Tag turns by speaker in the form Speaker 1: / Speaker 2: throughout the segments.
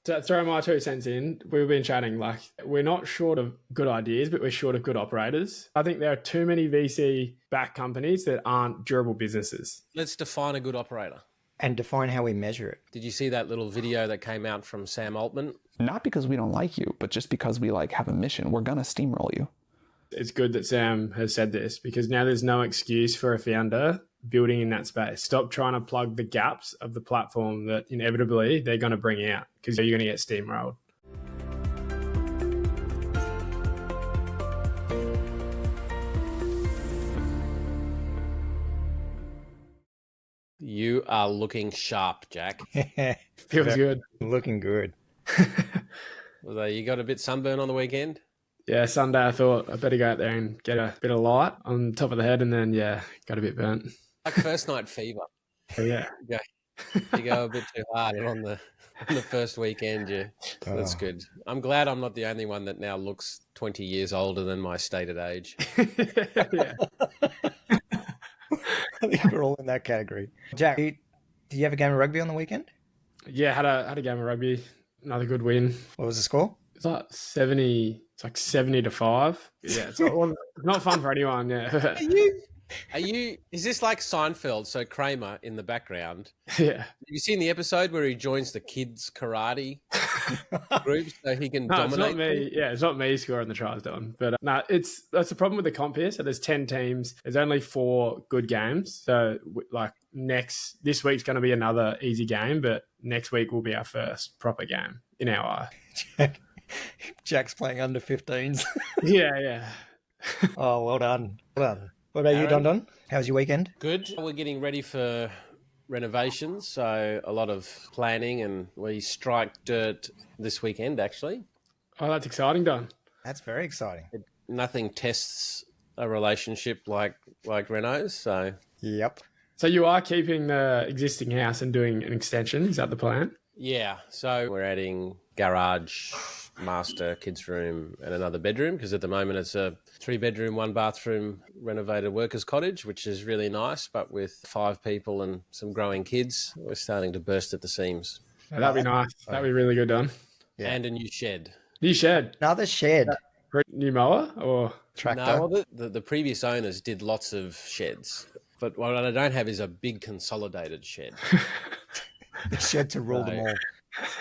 Speaker 1: To throw my 2 cents in, we've been chatting like we're not short of good ideas, but we're short of good operators. I think there are too many VC-backed companies that aren't durable businesses.
Speaker 2: Let's define a good operator.
Speaker 3: And define how we measure it.
Speaker 2: Did you see that little video that came out from Sam Altman?
Speaker 4: Not because we don't like you, but just because we have a mission. We're going to steamroll you.
Speaker 1: It's good that Sam has said this because now there's no excuse for a founder building in that space. Stop trying to plug the gaps of the platform that inevitably they're going to bring out because you're going to get steamrolled.
Speaker 2: You are looking sharp, Jack.
Speaker 1: Feels good.
Speaker 3: Looking good.
Speaker 2: Although you got a bit sunburn on the weekend?
Speaker 1: Yeah, Sunday I thought I better go out there and get a bit of light on top of the head and then, got a bit burnt.
Speaker 2: Like first night fever.
Speaker 1: Yeah.
Speaker 2: You go a bit too hard on the first weekend. That's good. I'm glad I'm not the only one that now looks 20 years older than my stated age.
Speaker 1: Yeah.
Speaker 3: I think we're all in that category. Jack, did you have a game of rugby on the weekend?
Speaker 1: Yeah, had a game of rugby. Another good win.
Speaker 3: What was the score?
Speaker 1: It's like 70. It's like 70-5. Yeah, it's not fun for anyone. Yeah.
Speaker 2: Is this like Seinfeld? So Kramer in the background.
Speaker 1: Yeah.
Speaker 2: Have you seen the episode where he joins the kids karate group so he can dominate?
Speaker 1: It's not me. Yeah, it's not me scoring the tries, Don. But that's the problem with the comp here. So there's 10 teams. There's only 4 good games. So this week's going to be another easy game, but next week will be our first proper game in our eye.
Speaker 3: Jack's playing under 15s.
Speaker 1: Yeah.
Speaker 3: Oh, well done. Well done. What about you, Don? How's your weekend?
Speaker 2: Good. We're getting ready for renovations, so a lot of planning, and we strike dirt this weekend, actually.
Speaker 1: Oh, that's exciting, Don.
Speaker 3: That's very exciting.
Speaker 2: Nothing tests a relationship like Renos, so...
Speaker 3: Yep.
Speaker 1: So you are keeping the existing house and doing an extension? Is that the plan?
Speaker 2: Yeah, so we're adding garage, master, kids' room, and another bedroom, because at the moment it's a 3-bedroom, 1-bathroom renovated workers' cottage, which is really nice, but with 5 people and some growing kids, we're starting to burst at the seams.
Speaker 1: Oh, that'd be nice. That'd be really good, Don.
Speaker 2: Yeah. And a new shed.
Speaker 1: New shed?
Speaker 3: Another shed.
Speaker 1: New mower or
Speaker 3: tractor?
Speaker 2: No, well, the previous owners did lots of sheds, but what I don't have is a big consolidated shed.
Speaker 3: The shed to rule them all.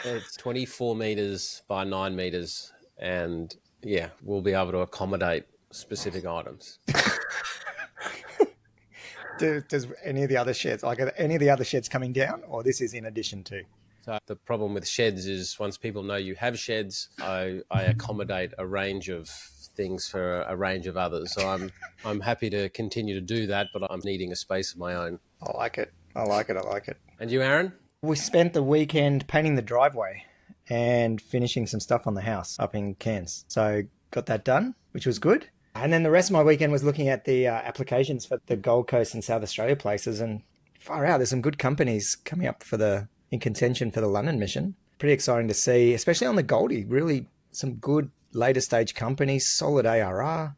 Speaker 2: It's 24 meters by 9 meters, and yeah, we'll be able to accommodate specific items.
Speaker 3: Does any of the other sheds, are any of the other sheds coming down, or this is in addition to?
Speaker 2: So the problem with sheds is once people know you have sheds, I accommodate a range of things for a range of others. So I'm happy to continue to do that, but I'm needing a space of my own.
Speaker 3: I like it.
Speaker 2: And you, Aaron?
Speaker 3: We spent the weekend painting the driveway and finishing some stuff on the house up in Cairns. So got that done, which was good. And then the rest of my weekend was looking at the applications for the Gold Coast and South Australia places. And far out, there's some good companies coming up in contention for the London mission. Pretty exciting to see, especially on the Goldie. Really some good later stage companies, solid ARR.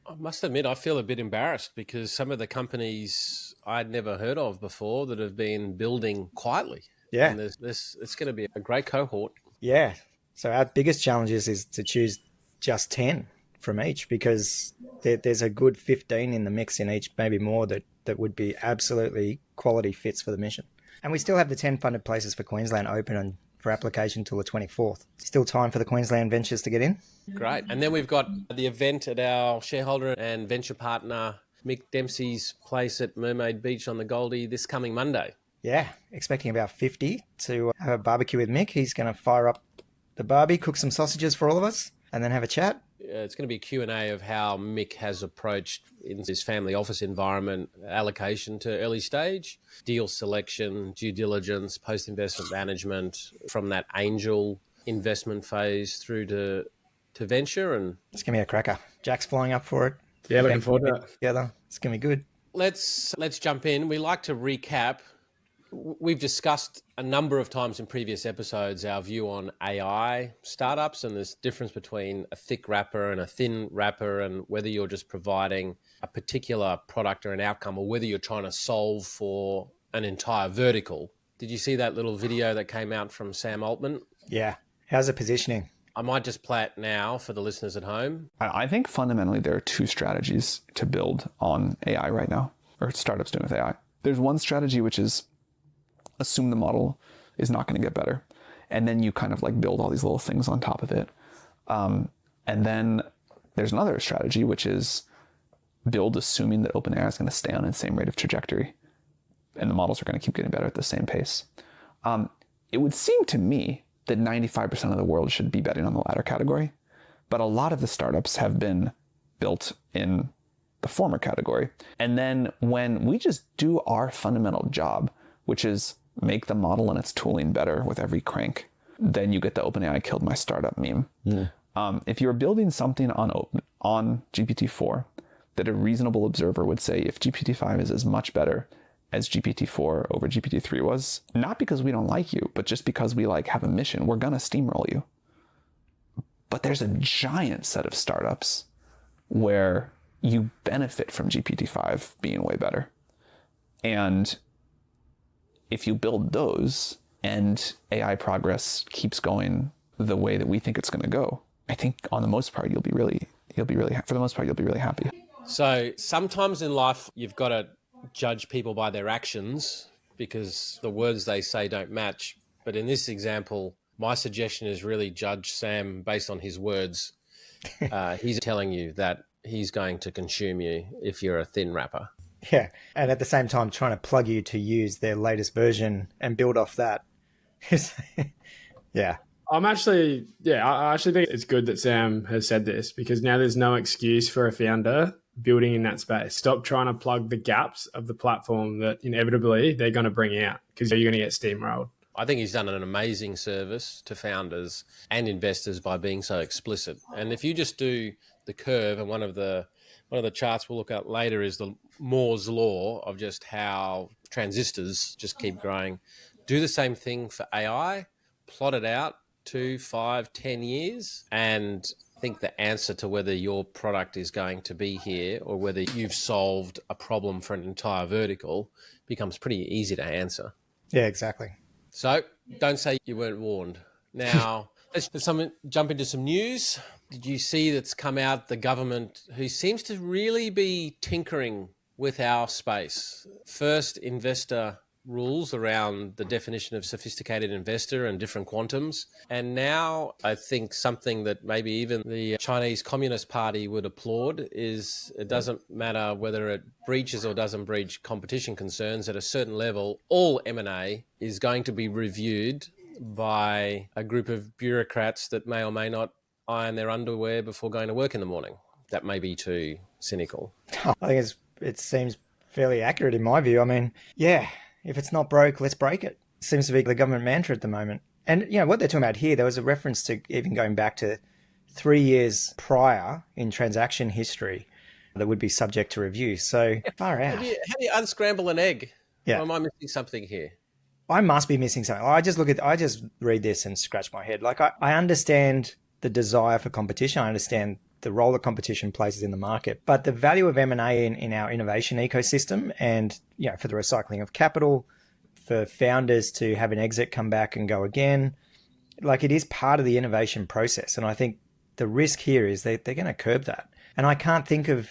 Speaker 2: I must admit, I feel a bit embarrassed because some of the companies I'd never heard of before that have been building quietly.
Speaker 3: Yeah.
Speaker 2: And it's going to be a great cohort.
Speaker 3: Yeah. So our biggest challenge is to choose just 10 from each, because there's a good 15 in the mix in each, maybe more, that would be absolutely quality fits for the mission. And we still have the 10 funded places for Queensland open for application till the 24th. Still time for the Queensland ventures to get in.
Speaker 2: Great. And then we've got the event at our shareholder and venture partner Mick Dempsey's place at Mermaid Beach on the Goldie this coming Monday.
Speaker 3: Yeah, expecting about 50 to have a barbecue with Mick. He's going to fire up the barbie, cook some sausages for all of us, and then have a chat.
Speaker 2: It's going to be a Q&A of how Mick has approached in his family office environment allocation to early stage, deal selection, due diligence, post-investment management, from that angel investment phase through to venture. And
Speaker 3: it's going to be a cracker. Jack's flying up for it.
Speaker 1: Yeah, looking forward to it.
Speaker 3: Together. It's going to be good.
Speaker 2: Let's jump in. We like to recap. We've discussed a number of times in previous episodes our view on AI startups and this difference between a thick wrapper and a thin wrapper, and whether you're just providing a particular product or an outcome, or whether you're trying to solve for an entire vertical. Did you see that little video that came out from Sam Altman?
Speaker 3: Yeah, How's the positioning?
Speaker 2: I might just play it now for the listeners at home.
Speaker 4: I think fundamentally there are two strategies to build on AI right now, or startups doing with AI. There's one strategy, which is assume the model is not going to get better. And then you kind of like build all these little things on top of it. And then there's another strategy, which is build assuming that OpenAI is going to stay on the same rate of trajectory and the models are going to keep getting better at the same pace. It would seem to me that 95% of the world should be betting on the latter category, but a lot of the startups have been built in the former category. And then when we just do our fundamental job, which is make the model and its tooling better with every crank, then you get the OpenAI killed my startup meme. If you're building something on GPT-4 that a reasonable observer would say, if GPT-5 is as much better as GPT-4 over GPT-3 was, not because we don't like you, but just because we like have a mission, we're gonna steamroll you. But there's a giant set of startups where you benefit from GPT-5 being way better. And if you build those and AI progress keeps going the way that we think it's going to go, I think on the most part, you'll be really happy.
Speaker 2: So sometimes in life, you've got to judge people by their actions because the words they say don't match. But in this example, my suggestion is really judge Sam based on his words. He's telling you that he's going to consume you if you're a thin wrapper.
Speaker 3: Yeah. And at the same time, trying to plug you to use their latest version and build off that. Yeah.
Speaker 1: I actually think it's good that Sam has said this because now there's no excuse for a founder building in that space. Stop trying to plug the gaps of the platform that inevitably they're going to bring out because you're going to get steamrolled.
Speaker 2: I think he's done an amazing service to founders and investors by being so explicit. And if you just do the curve, and one of the charts we'll look at later is the Moore's law of just how transistors just keep growing. Do the same thing for AI, plot it out 2, 5, 10 years, and I think the answer to whether your product is going to be here or whether you've solved a problem for an entire vertical becomes pretty easy to answer.
Speaker 3: Yeah, exactly.
Speaker 2: So don't say you weren't warned. Now, let's jump into some news. Did you see that's come out, the government, who seems to really be tinkering with our space? First, investor rules around the definition of sophisticated investor and different quantums. And now I think something that maybe even the Chinese Communist Party would applaud is it doesn't matter whether it breaches or doesn't breach competition concerns. At a certain level, all M&A is going to be reviewed by a group of bureaucrats that may or may not iron their underwear before going to work in the morning. That may be too cynical.
Speaker 3: I think it seems fairly accurate in my view. I mean, yeah, if it's not broke, let's break it. Seems to be the government mantra at the moment. And, what they're talking about here, there was a reference to even going back to 3 years prior in transaction history that would be subject to review. So far out.
Speaker 2: How do you unscramble an egg?
Speaker 3: Yeah.
Speaker 2: Or am I missing something here?
Speaker 3: I must be missing something. I just read this and scratch my head. Like I understand the desire for competition. I understand the role that competition plays in the market, but the value of M&A in our innovation ecosystem and, for the recycling of capital, for founders to have an exit, come back and go again, like it is part of the innovation process. And I think the risk here is they're going to curb that. And I can't think of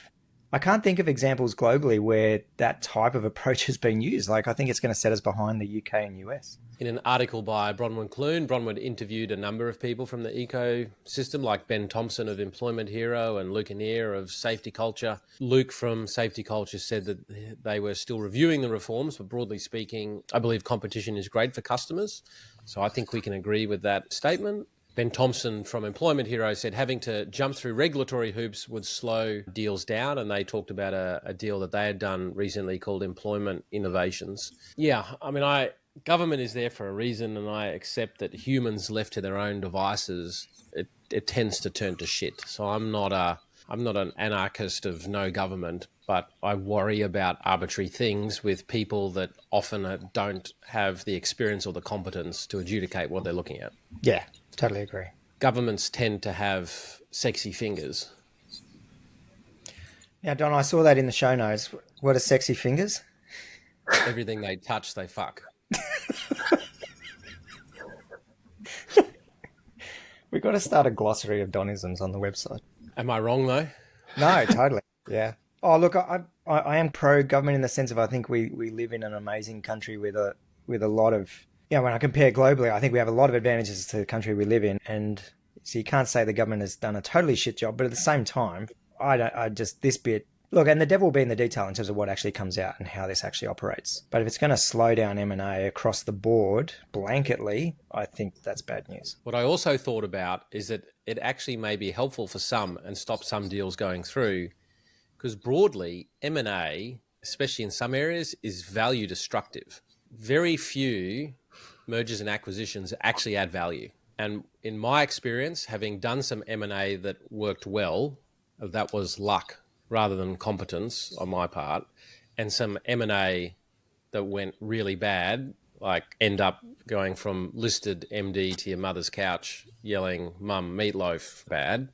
Speaker 3: examples globally where that type of approach has been used. Like, I think it's going to set us behind the UK and US.
Speaker 2: In an article by Bronwyn Clune, Bronwyn interviewed a number of people from the ecosystem, like Ben Thompson of Employment Hero and Luke Annear of Safety Culture. Luke from Safety Culture said that they were still reviewing the reforms, but broadly speaking, I believe competition is great for customers. So I think we can agree with that statement. Ben Thompson from Employment Hero said having to jump through regulatory hoops would slow deals down, and they talked about a deal that they had done recently called Employment Innovations. Yeah, I mean, government is there for a reason, and I accept that humans left to their own devices, it tends to turn to shit. So I'm not an anarchist of no government, but I worry about arbitrary things with people that often don't have the experience or the competence to adjudicate what they're looking at.
Speaker 3: Yeah, totally agree.
Speaker 2: Governments tend to have sexy fingers.
Speaker 3: Now, Don, I saw that in the show notes. What are sexy fingers?
Speaker 2: Everything they touch, they fuck.
Speaker 3: We've got to start a glossary of Donisms on the website.
Speaker 2: Am I wrong though?
Speaker 3: No, totally. Yeah. Oh, look, I am pro-government in the sense of I think we live in an amazing country with a lot of, when I compare globally, I think we have a lot of advantages to the country we live in. And so you can't say the government has done a totally shit job, but at the same time, this bit, look, and the devil will be in the detail in terms of what actually comes out and how this actually operates. But if it's going to slow down M&A across the board, blanketly, I think that's bad news.
Speaker 2: What I also thought about is that it actually may be helpful for some and stop some deals going through, because broadly, M&A, especially in some areas, is value destructive. Very few mergers and acquisitions actually add value. And in my experience, having done some M&A that worked well, that was luck rather than competence on my part, and some M&A that went really bad, like end up going from listed MD to your mother's couch yelling, "Mum, meatloaf," bad.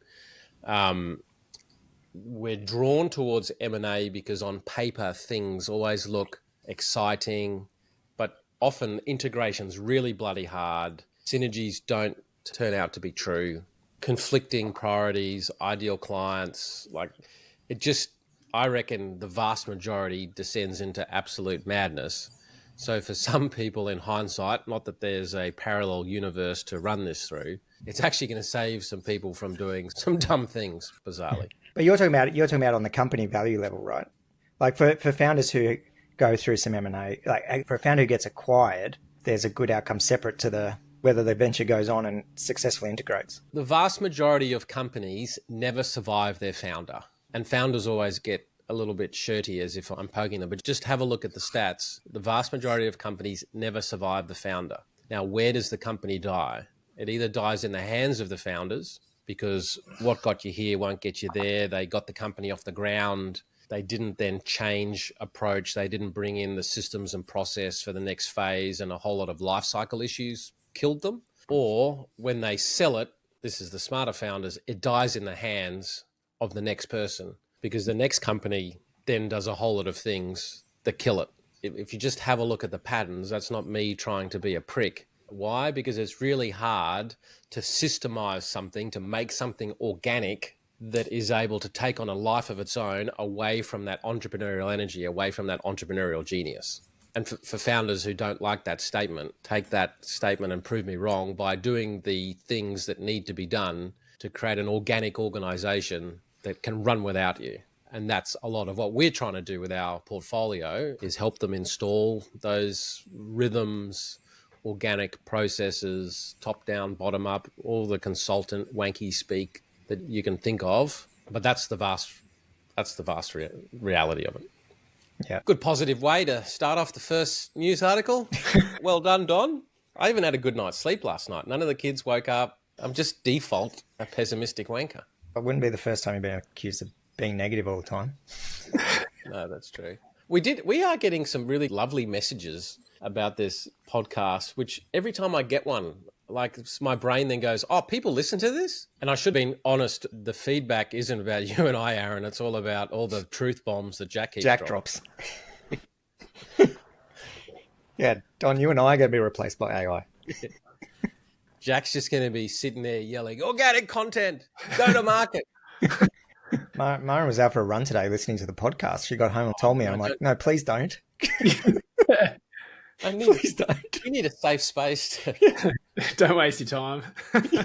Speaker 2: We're drawn towards M&A because on paper things always look exciting, but often integration's really bloody hard. Synergies don't turn out to be true. Conflicting priorities, ideal clients, I reckon the vast majority descends into absolute madness. So for some people in hindsight, not that there's a parallel universe to run this through, it's actually going to save some people from doing some dumb things, bizarrely.
Speaker 3: But you're talking about on the company value level, right? Like for founders who go through some M&A, like for a founder who gets acquired, there's a good outcome separate to whether the venture goes on and successfully integrates.
Speaker 2: The vast majority of companies never survive their founder. And founders always get a little bit shirty as if I'm poking them, but just have a look at the stats. The vast majority of companies never survive the founder. Now, where does the company die? It either dies in the hands of the founders because what got you here won't get you there. They got the company off the ground. They didn't then change approach. They didn't bring in the systems and process for the next phase, and a whole lot of life cycle issues killed them. Or when they sell it, this is the smarter founders, it dies in the hands of the next person because the next company then does a whole lot of things that kill it. If you just have a look at the patterns, that's not me trying to be a prick. Why? Because it's really hard to systemize something, to make something organic that is able to take on a life of its own away from that entrepreneurial energy, away from that entrepreneurial genius. And for founders who don't like that statement, take that statement and prove me wrong by doing the things that need to be done to create an organic organization that can run without you. And that's a lot of what we're trying to do with our portfolio, is help them install those rhythms, organic processes, top down, bottom up, all the consultant wanky speak that you can think of. But that's the vast reality of it.
Speaker 3: Yeah.
Speaker 2: Good positive way to start off the first news article. Well done, Don. I even had a good night's sleep last night. None of the kids woke up. I'm just default a pessimistic wanker.
Speaker 3: It wouldn't be the first time you've been accused of being negative all the time.
Speaker 2: No, that's true. We are getting some really lovely messages about this podcast, which every time I get one, like my brain then goes, "Oh, people listen to this?" And I should have been honest, the feedback isn't about you and I, Aaron. It's all about all the truth bombs that Jack keeps
Speaker 3: drops. Yeah, Don, you and I are going to be replaced by AI.
Speaker 2: Jack's just going to be sitting there yelling, "Organic content, go to market."
Speaker 3: Myron was out for a run today listening to the podcast. She got home and told me, I'm like, "No, please don't." Please don't.
Speaker 2: You need a safe space.
Speaker 1: Don't waste your time.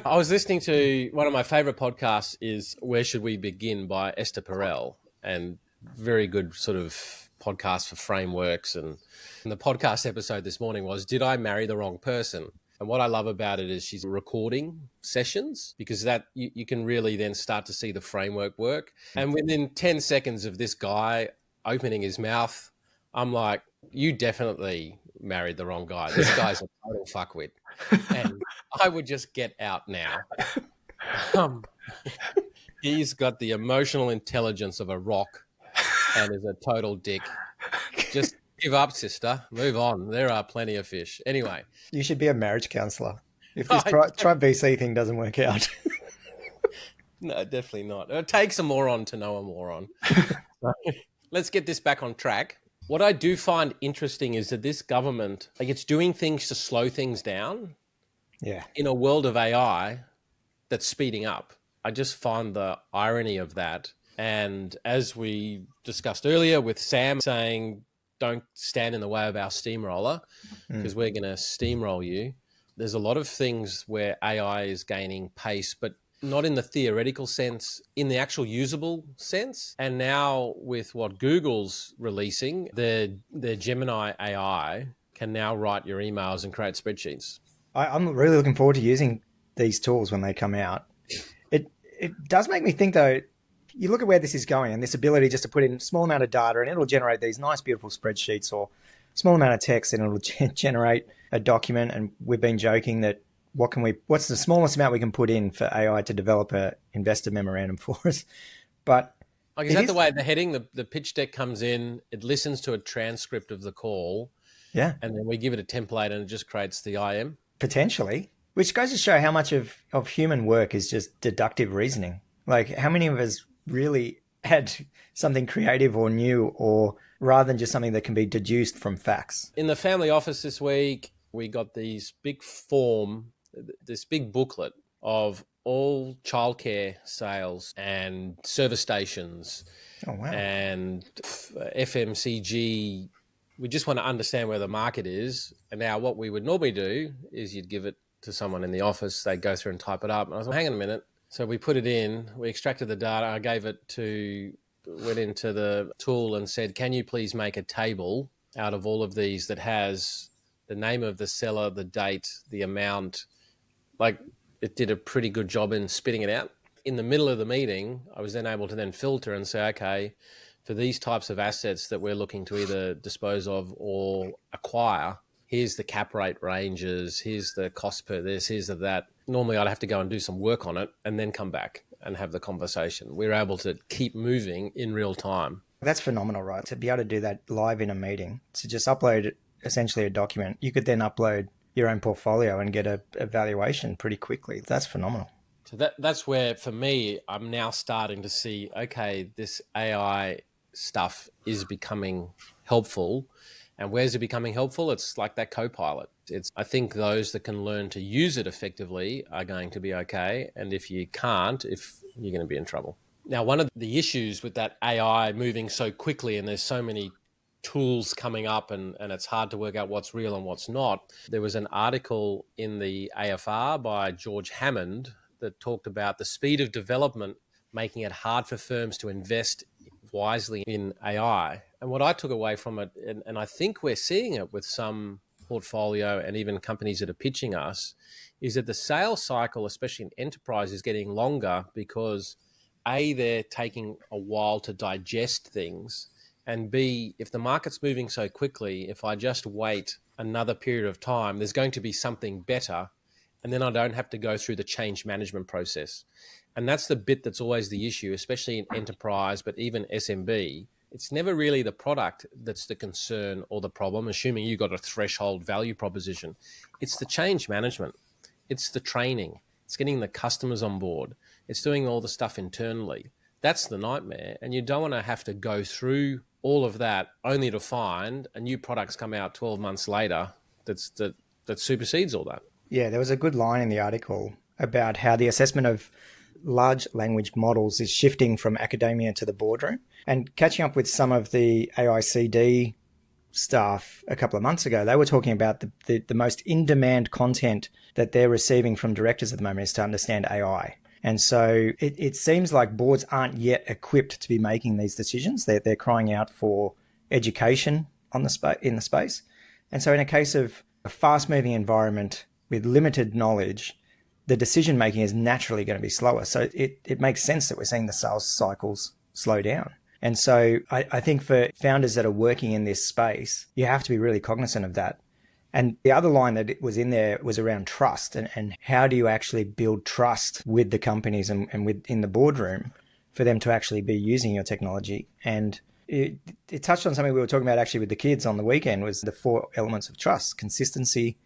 Speaker 2: I was listening to one of my favorite podcasts is Where Should We Begin by Esther Perel, and very good sort of podcast for frameworks. And the podcast episode this morning was, Did I Marry the Wrong Person? And what I love about it is she's recording sessions, because that you can really then start to see the framework work. And within 10 seconds of this guy opening his mouth, I'm like, you definitely married the wrong guy. This guy's a total fuckwit. And I would just get out now. He's got the emotional intelligence of a rock and is a total dick. Just give up, sister. Move on. There are plenty of fish. Anyway.
Speaker 3: You should be a marriage counselor. If this Trump VC thing doesn't work out.
Speaker 2: No, definitely not. It takes a moron to know a moron. Let's get this back on track. What I do find interesting is that this government, like, it's doing things to slow things down.
Speaker 3: Yeah.
Speaker 2: In a world of AI, that's speeding up. I just find the irony of that. And as we discussed earlier with Sam saying, don't stand in the way of our steamroller because we're going to steamroll you. There's a lot of things where AI is gaining pace, but not in the theoretical sense, in the actual usable sense. And now with what Google's releasing, their Gemini AI can now write your emails and create spreadsheets.
Speaker 3: I'm really looking forward to using these tools when they come out. It does make me think, though, you look at where this is going and this ability just to put in a small amount of data and it'll generate these nice, beautiful spreadsheets, or small amount of text and it'll generate a document. And we've been joking that what's the smallest amount we can put in for AI to develop a investor memorandum for us? But
Speaker 2: like, is that the way the heading, the pitch deck comes in, it listens to a transcript of the call.
Speaker 3: Yeah.
Speaker 2: And then we give it a template and it just creates the IM?
Speaker 3: Potentially. Which goes to show how much of human work is just deductive reasoning. Like, how many of us really had something creative or new, or rather than just something that can be deduced from facts?
Speaker 2: In the family office this week, we got this big booklet of all childcare sales and service stations.
Speaker 3: Oh, wow.
Speaker 2: And FMCG. We just want to understand where the market is. And now what we would normally do is you'd give it to someone in the office, they'd go through and type it up. And I was like, hang on a minute. So we put it in, we extracted the data, went into the tool and said, can you please make a table out of all of these that has the name of the seller, the date, the amount. Like, it did a pretty good job in spitting it out. In the middle of the meeting, I was then able to then filter and say, okay, for these types of assets that we're looking to either dispose of or acquire, here's the cap rate ranges, here's the cost per this, here's the that. Normally I'd have to go and do some work on it and then come back and have the conversation. We're able to keep moving in real time.
Speaker 3: That's phenomenal, right? To be able to do that live in a meeting, to just upload essentially a document. You could then upload your own portfolio and get a valuation pretty quickly. That's phenomenal.
Speaker 2: So that's where, for me, I'm now starting to see, okay, this AI stuff is becoming helpful. And where's it becoming helpful? It's like that co-pilot. I think those that can learn to use it effectively are going to be okay. And if you can't, you're going to be in trouble. Now, one of the issues with that AI moving so quickly, and there's so many tools coming up and it's hard to work out what's real and what's not. There was an article in the AFR by George Hammond that talked about the speed of development making it hard for firms to invest wisely in AI. And what I took away from it, and I think we're seeing it with some portfolio and even companies that are pitching us, is that the sales cycle, especially in enterprise, is getting longer because A, they're taking a while to digest things, and B, if the market's moving so quickly, if I just wait another period of time, there's going to be something better, and then I don't have to go through the change management process. And that's the bit that's always the issue, especially in enterprise, but even SMB. It's never really the product that's the concern or the problem, assuming you got a threshold value proposition. It's the change management. It's the training. It's getting the customers on board. It's doing all the stuff internally. That's the nightmare. And you don't want to have to go through all of that only to find a new product's come out 12 months later that supersedes all that.
Speaker 3: Yeah, there was a good line in the article about how the assessment of large language models is shifting from academia to the boardroom. And catching up with some of the AICD staff a couple of months ago, they were talking about the most in-demand content that they're receiving from directors at the moment is to understand AI. And so it seems like boards aren't yet equipped to be making these decisions. They're crying out for education in the space. And so in a case of a fast-moving environment with limited knowledge, the decision-making is naturally going to be slower. So it makes sense that we're seeing the sales cycles slow down. And so I think for founders that are working in this space, you have to be really cognizant of that. And the other line that was in there was around trust and how do you actually build trust with the companies and within the boardroom for them to actually be using your technology. And it touched on something we were talking about actually with the kids on the weekend, was the 4 elements of trust: consistency,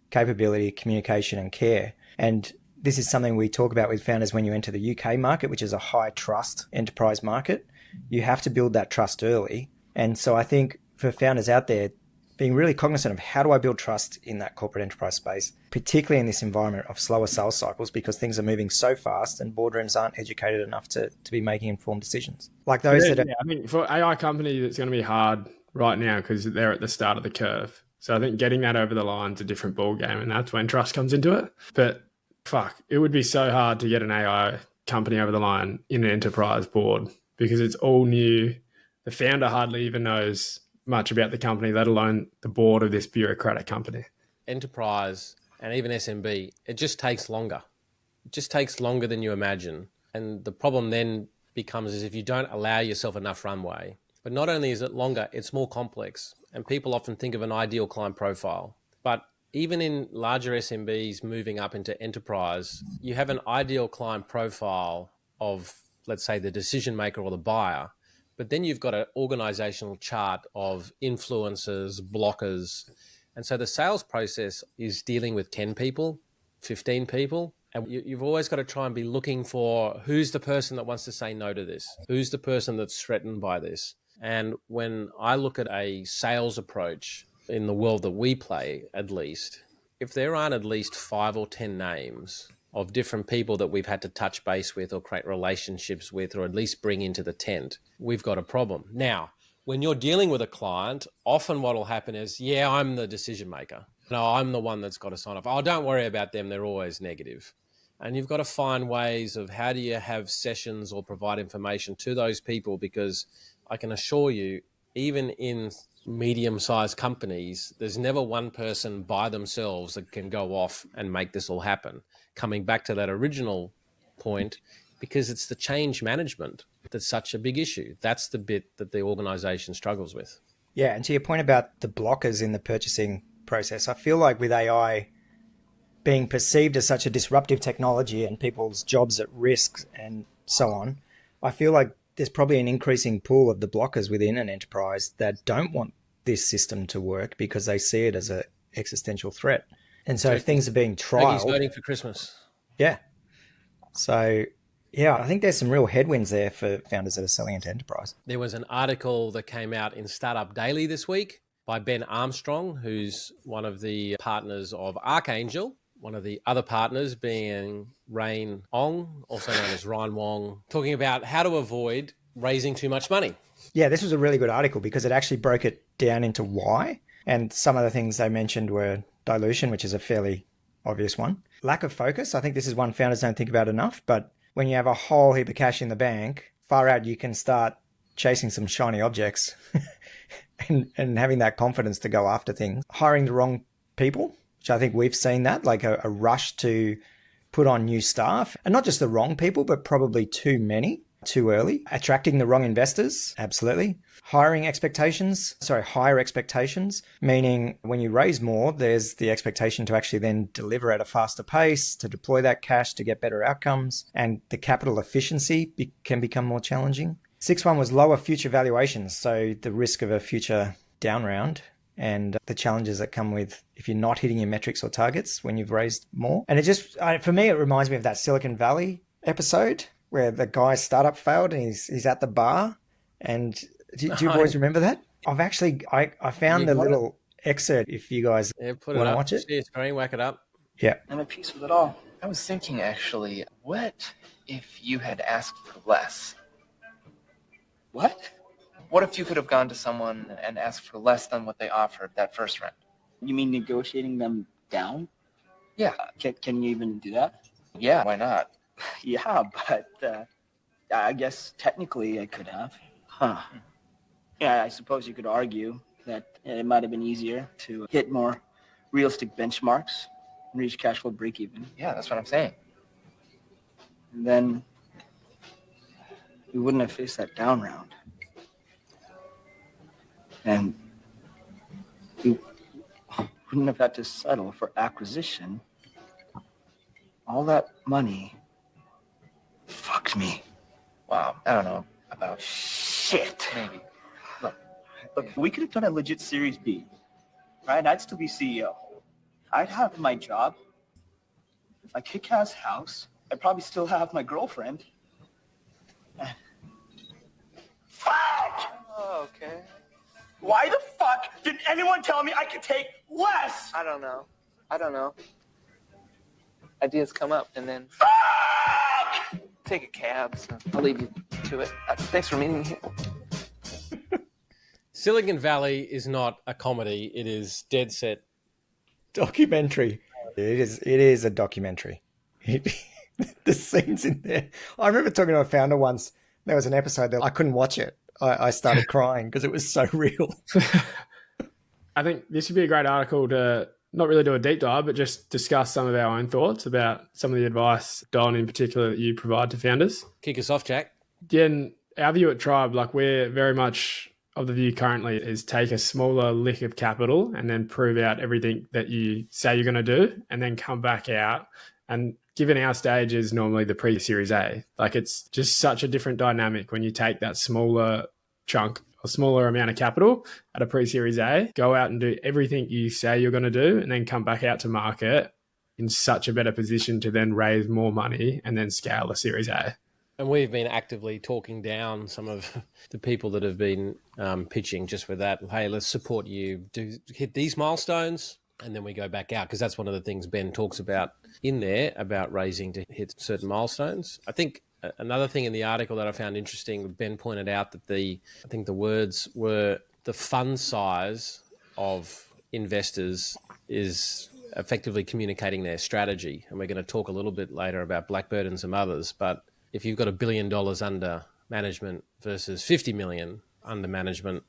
Speaker 3: capability, communication, and care. And this is something we talk about with founders when you enter the UK market, which is a high trust enterprise market. You have to build that trust early. And so I think for founders out there, being really cognizant of how do I build trust in that corporate enterprise space, particularly in this environment of slower sales cycles, because things are moving so fast and boardrooms aren't educated enough to be making informed decisions. Like those that are...
Speaker 1: I think for AI companies, it's going to be hard right now because they're at the start of the curve. So I think getting that over the line is a different ball game, and that's when trust comes into it. But fuck, it would be so hard to get an AI company over the line in an enterprise board because it's all new. The founder hardly even knows much about the company, let alone the board of this bureaucratic company.
Speaker 2: Enterprise and even SMB, it just takes longer. It just takes longer than you imagine. And the problem then becomes is if you don't allow yourself enough runway. But not only is it longer, it's more complex. And people often think of an ideal client profile. But even in larger SMBs moving up into enterprise, you have an ideal client profile of, let's say, the decision maker or the buyer. But then you've got an organizational chart of influencers, blockers. And so the sales process is dealing with 10 people, 15 people. And you've always got to try and be looking for who's the person that wants to say no to this? Who's the person that's threatened by this? And when I look at a sales approach in the world that we play, at least, if there aren't at least 5 or 10 names of different people that we've had to touch base with or create relationships with, or at least bring into the tent, we've got a problem. Now, when you're dealing with a client, often what will happen is, yeah, I'm the decision maker. No, I'm the one that's got to sign off. Oh, don't worry about them. They're always negative. And you've got to find ways of how do you have sessions or provide information to those people, because I can assure you, even in medium-sized companies, there's never one person by themselves that can go off and make this all happen. Coming back to that original point, because it's the change management that's such a big issue. That's the bit that the organization struggles with.
Speaker 3: Yeah, and to your point about the blockers in the purchasing process, I feel like with AI being perceived as such a disruptive technology and people's jobs at risk and so on, I feel like there's probably an increasing pool of the blockers within an enterprise that don't want this system to work because they see it as an existential threat. And so if things are being trialed...
Speaker 2: Turkey's voting for Christmas.
Speaker 3: Yeah. So, yeah, I think there's some real headwinds there for founders that are selling into enterprise.
Speaker 2: There was an article that came out in Startup Daily this week by Ben Armstrong, who's one of the partners of Archangel, one of the other partners being Rain Ong, also known as Ryan Wong, talking about how to avoid raising too much money.
Speaker 3: Yeah, this was a really good article because it actually broke it down into why. And some of the things they mentioned were dilution, which is a fairly obvious one. Lack of focus. I think this is one founders don't think about enough. But when you have a whole heap of cash in the bank, far out, you can start chasing some shiny objects and having that confidence to go after things. Hiring the wrong people, which I think we've seen that, like a rush to put on new staff. And not just the wrong people, but probably too many. Too early. Attracting the wrong investors, absolutely. Higher expectations, meaning when you raise more, there's the expectation to actually then deliver at a faster pace, to deploy that cash to get better outcomes, and the capital efficiency can become more challenging. 6th one was lower future valuations, so the risk of a future down round and the challenges that come with if you're not hitting your metrics or targets when you've raised more. And it just, for me, it reminds me of that Silicon Valley episode where the guy's startup failed and he's at the bar. And do you boys remember that? I found the little excerpt if you guys want to watch it.
Speaker 2: See your screen, whack it up.
Speaker 3: Yeah.
Speaker 5: I'm at peace with it all. I was thinking, actually, what if you had asked for less?
Speaker 6: What?
Speaker 5: What if you could have gone to someone and asked for less than what they offered that first round?
Speaker 6: You mean negotiating them down?
Speaker 5: Yeah.
Speaker 6: Can you even do that?
Speaker 5: Yeah, why not?
Speaker 6: Yeah, but I guess technically I could have. Huh. Yeah, I suppose you could argue that it might have been easier to hit more realistic benchmarks and reach cash flow break even.
Speaker 5: Yeah, that's what I'm saying.
Speaker 6: And then we wouldn't have faced that down round. And we wouldn't have had to settle for acquisition. All that money fucked me.
Speaker 5: Wow, I don't know about
Speaker 6: shit.
Speaker 5: Maybe.
Speaker 6: Look, we could have done a legit Series B, right? I'd still be CEO. I'd have my job, my kick-ass house. I'd probably still have my girlfriend. Fuck!
Speaker 5: Oh, okay.
Speaker 6: Why the fuck didn't anyone tell me I could take less?
Speaker 5: I don't know. Ideas come up and then take a cab, so I'll leave you to it. Thanks for meeting me here.
Speaker 2: Silicon Valley is not a comedy. It is dead set
Speaker 3: Documentary. It is a documentary. The scenes in there. I remember talking to a founder once. There was an episode that I couldn't watch it. I started crying because it was so real.
Speaker 1: I think this would be a great article to not really do a deep dive, but just discuss some of our own thoughts about some of the advice, Don, in particular, that you provide to founders.
Speaker 2: Kick us off, Jack.
Speaker 1: Yeah, our view at Tribe, like we're very much of the view currently is take a smaller lick of capital and then prove out everything that you say you're going to do and then come back out. And given our stage is normally the pre-Series A, like it's just such a different dynamic when you take that smaller chunk, a smaller amount of capital at a pre-Series A, go out and do everything you say you're going to do, and then come back out to market in such a better position to then raise more money and then scale a Series A.
Speaker 2: And we've been actively talking down some of the people that have been pitching just with that. Hey, let's support you. Hit these milestones, and then we go back out, because that's one of the things Ben talks about in there, about raising to hit certain milestones. I think another thing in the article that I found interesting, Ben pointed out that I think the words were the fund size of investors is effectively communicating their strategy. And we're going to talk a little bit later about Blackbird and some others, but if you've got $1 billion under management versus 50 million under management,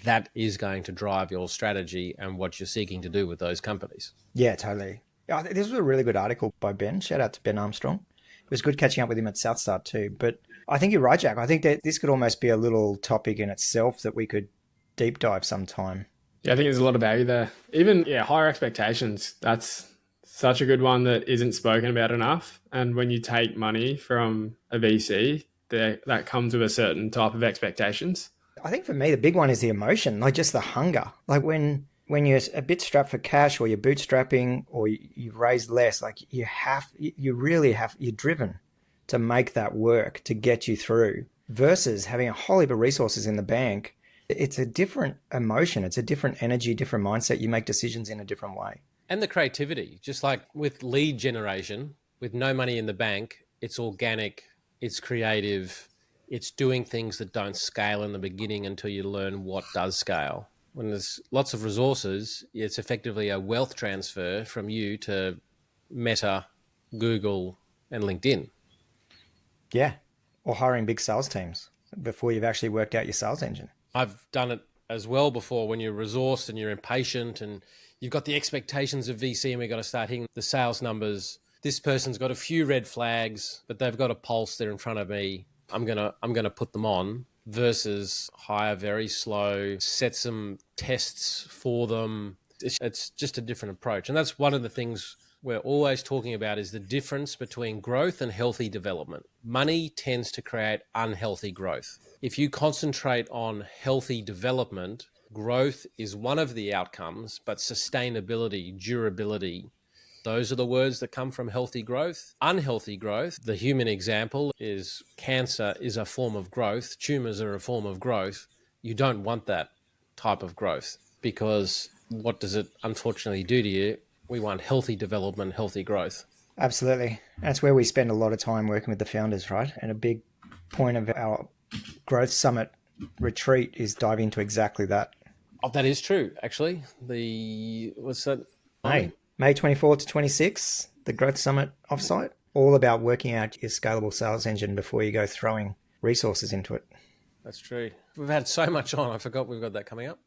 Speaker 2: that is going to drive your strategy and what you're seeking to do with those companies.
Speaker 3: Yeah, totally. Yeah, this was a really good article by Ben. Shout out to Ben Armstrong. It was good catching up with him at Southstart too. But I think you're right, Jack. I think that this could almost be a little topic in itself that we could deep dive sometime.
Speaker 1: Yeah, I think there's a lot of value there. Even, higher expectations. That's such a good one that isn't spoken about enough. And when you take money from a VC, that comes with a certain type of expectations.
Speaker 3: I think for me, the big one is the emotion, like just the hunger. Like when you're a bit strapped for cash, or you're bootstrapping, or you've raised less, like you're driven to make that work to get you through, versus having a whole heap of resources in the bank. It's a different emotion. It's a different energy, different mindset. You make decisions in a different way.
Speaker 2: And the creativity, just like with lead generation, with no money in the bank, it's organic, it's creative, it's doing things that don't scale in the beginning until you learn what does scale. When there's lots of resources, it's effectively a wealth transfer from you to Meta, Google, and LinkedIn.
Speaker 3: Yeah. Or hiring big sales teams before you've actually worked out your sales engine.
Speaker 2: I've done it as well before, when you're resourced and you're impatient and you've got the expectations of VC and we've got to start hitting the sales numbers. This person's got a few red flags, but they've got a pulse. They're in front of me. I'm gonna put them on, versus hire very slow, set some tests for them. It's just a different approach. And that's one of the things we're always talking about, is the difference between growth and healthy development. Money tends to create unhealthy growth. If you concentrate on healthy development, growth is one of the outcomes, but sustainability, durability, those are the words that come from healthy growth. Unhealthy growth, the human example is cancer is a form of growth. Tumors are a form of growth. You don't want that type of growth, because what does it unfortunately do to you? We want healthy development, healthy growth.
Speaker 3: Absolutely. That's where we spend a lot of time working with the founders, right? And a big point of our Growth Summit retreat is diving into exactly that.
Speaker 2: Oh, that is true, actually. What's that?
Speaker 3: May 24 to 26, the Growth Summit offsite, all about working out your scalable sales engine before you go throwing resources into it.
Speaker 2: That's true. We've had so much on. I forgot we've got that coming up.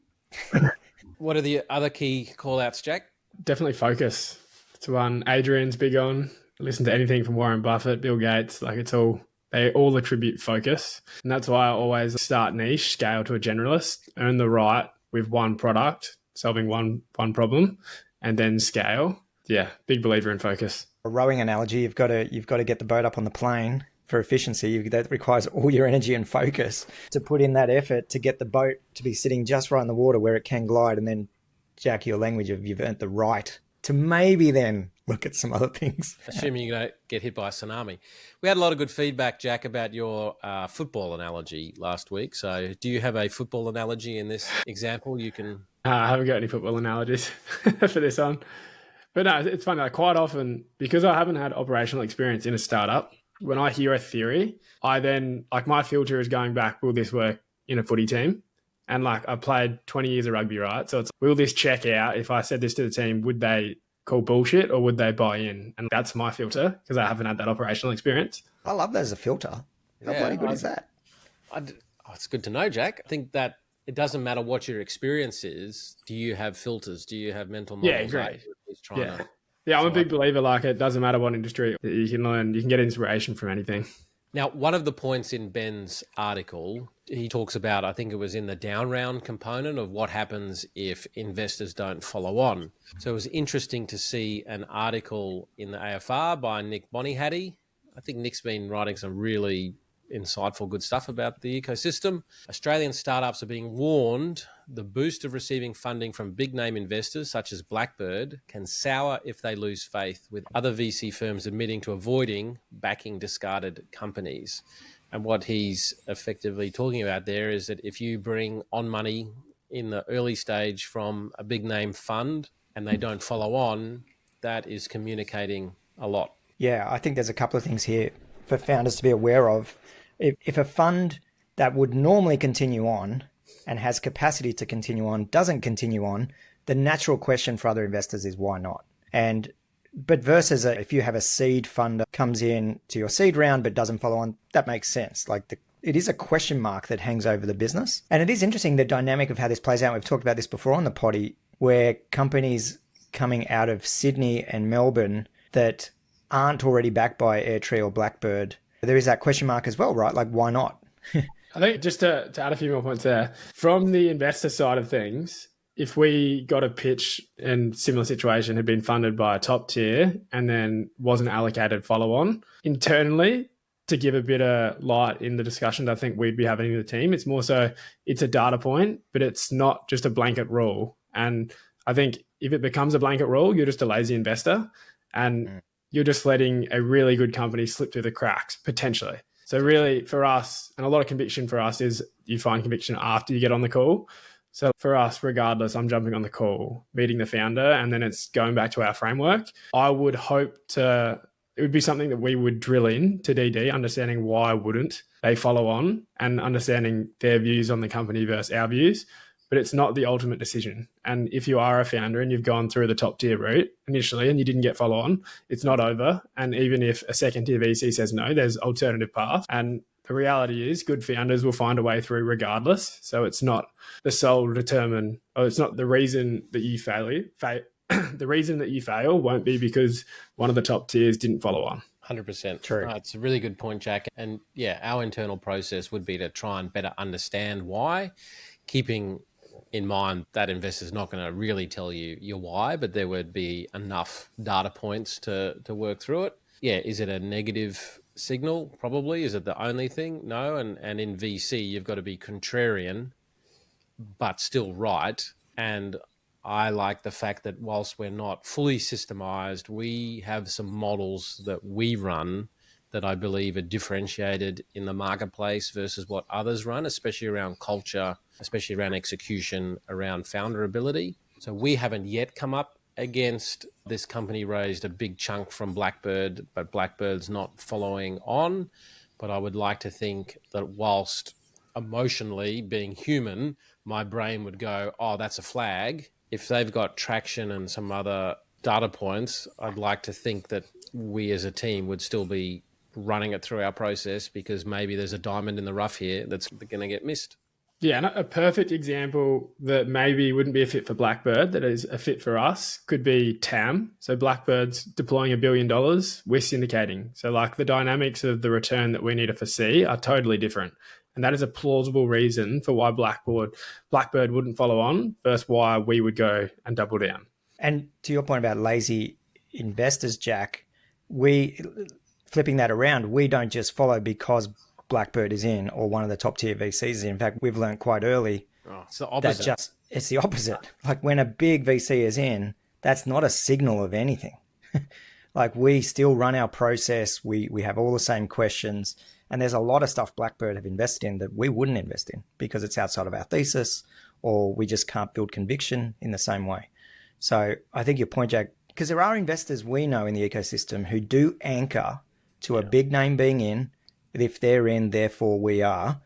Speaker 2: What are the other key call-outs, Jack?
Speaker 1: Definitely focus. It's one Adrian's big on. Listen to anything from Warren Buffett, Bill Gates. They all attribute focus. And that's why I always start niche, scale to a generalist, earn the right with one product, solving one problem, and then scale. Yeah, big believer in focus.
Speaker 3: A rowing analogy, you've got to get the boat up on the plane for efficiency. That requires all your energy and focus to put in that effort to get the boat to be sitting just right in the water where it can glide. And then, Jack, your language of you've earned the right to maybe then look at some other things.
Speaker 2: Assuming you don't get hit by a tsunami. We had a lot of good feedback, Jack, about your football analogy last week. So do you have a football analogy in this example you can...
Speaker 1: I haven't got any football analogies for this one. But no, it's funny. Like quite often, because I haven't had operational experience in a startup, when I hear a theory, I then, like my filter is going back, will this work in a footy team? And like I played 20 years of rugby, right? So it's, will this check out? If I said this to the team, would they call bullshit or would they buy in? And that's my filter because I haven't had that operational experience.
Speaker 3: I love that as a filter. How bloody good is that?
Speaker 2: It's good to know, Jack. I think that it doesn't matter what your experience is. Do you have filters? Do you have mental models?
Speaker 1: Yeah, great. Yeah, I'm a big believer. Like it doesn't matter what industry you can learn. You can get inspiration from anything.
Speaker 2: Now, one of the points in Ben's article, he talks about, I think it was in the down round component of what happens if investors don't follow on. So it was interesting to see an article in the AFR by Nick Bonyhady. I think Nick's been writing some really insightful, good stuff about the ecosystem. Australian startups are being warned the boost of receiving funding from big name investors such as Blackbird can sour if they lose faith, with other VC firms admitting to avoiding backing discarded companies. And what he's effectively talking about there is that if you bring on money in the early stage from a big name fund and they don't follow on, that is communicating a lot.
Speaker 3: Yeah, I think there's a couple of things here for founders to be aware of. If a fund that would normally continue on and has capacity to continue on doesn't continue on, the natural question for other investors is why not? But versus if you have a seed fund that comes in to your seed round but doesn't follow on, that makes sense. Like it is a question mark that hangs over the business. And it is interesting, the dynamic of how this plays out. We've talked about this before on the potty, where companies coming out of Sydney and Melbourne that aren't already backed by Airtree or Blackbird, there is that question mark as well, right? Like, why not?
Speaker 1: I think just to add a few more points there, from the investor side of things, if we got a pitch and similar situation had been funded by a top tier and then wasn't allocated follow on internally to give a bit of light in the discussions I think we'd be having in the team, it's more so it's a data point, but it's not just a blanket rule. And I think if it becomes a blanket rule, you're just a lazy investor and you're just letting a really good company slip through the cracks potentially. So really for us, and a lot of conviction for us is you find conviction after you get on the call. So for us, regardless, I'm jumping on the call, meeting the founder, and then it's going back to our framework. I would hope it would be something that we would drill in to DD, understanding why wouldn't they follow on and understanding their views on the company versus our views. But it's not the ultimate decision. And if you are a founder and you've gone through the top tier route initially and you didn't get follow on, it's not over. And even if a second tier VC says no, there's alternative paths. And the reality is good founders will find a way through regardless. So it's not the sole determine, or it's not the reason that you fail. The reason that you fail won't be because one of the top tiers didn't follow on.
Speaker 2: 100%.
Speaker 3: True.
Speaker 2: It's a really good point, Jack. And yeah, our internal process would be to try and better understand why, keeping in mind that investor's not going to really tell you your why, but there would be enough data points to work through it. Yeah, is it a negative signal? Probably. Is it the only thing? No. And in VC, you've got to be contrarian, but still right. And I like the fact that whilst we're not fully systemized, we have some models that we run that I believe are differentiated in the marketplace versus what others run, especially around culture, especially around execution, around founder ability. So we haven't yet come up against this company raised a big chunk from Blackbird, but Blackbird's not following on. But I would like to think that whilst emotionally being human, my brain would go, oh, that's a flag. If they've got traction and some other data points, I'd like to think that we as a team would still be running it through our process because maybe there's a diamond in the rough here that's going to get missed.
Speaker 1: Yeah, and a perfect example that maybe wouldn't be a fit for Blackbird, that is a fit for us, could be TAM. So Blackbird's deploying $1 billion, we're syndicating. So like the dynamics of the return that we need to foresee are totally different. And that is a plausible reason for why Blackbird wouldn't follow on versus why we would go and double down. And
Speaker 3: to your point about lazy investors, Jack, flipping that around, we don't just follow because Blackbird is in or one of the top tier VCs is in. In fact, we've learned quite early
Speaker 2: it's the opposite.
Speaker 3: It's the opposite. Like when a big VC is in, that's not a signal of anything. Like, we still run our process. We have all the same questions. And there's a lot of stuff Blackbird have invested in that we wouldn't invest in because it's outside of our thesis, or we just can't build conviction in the same way. So I think your point, Jack, because there are investors we know in the ecosystem who do anchor to a big name being in. If they're in, therefore we are.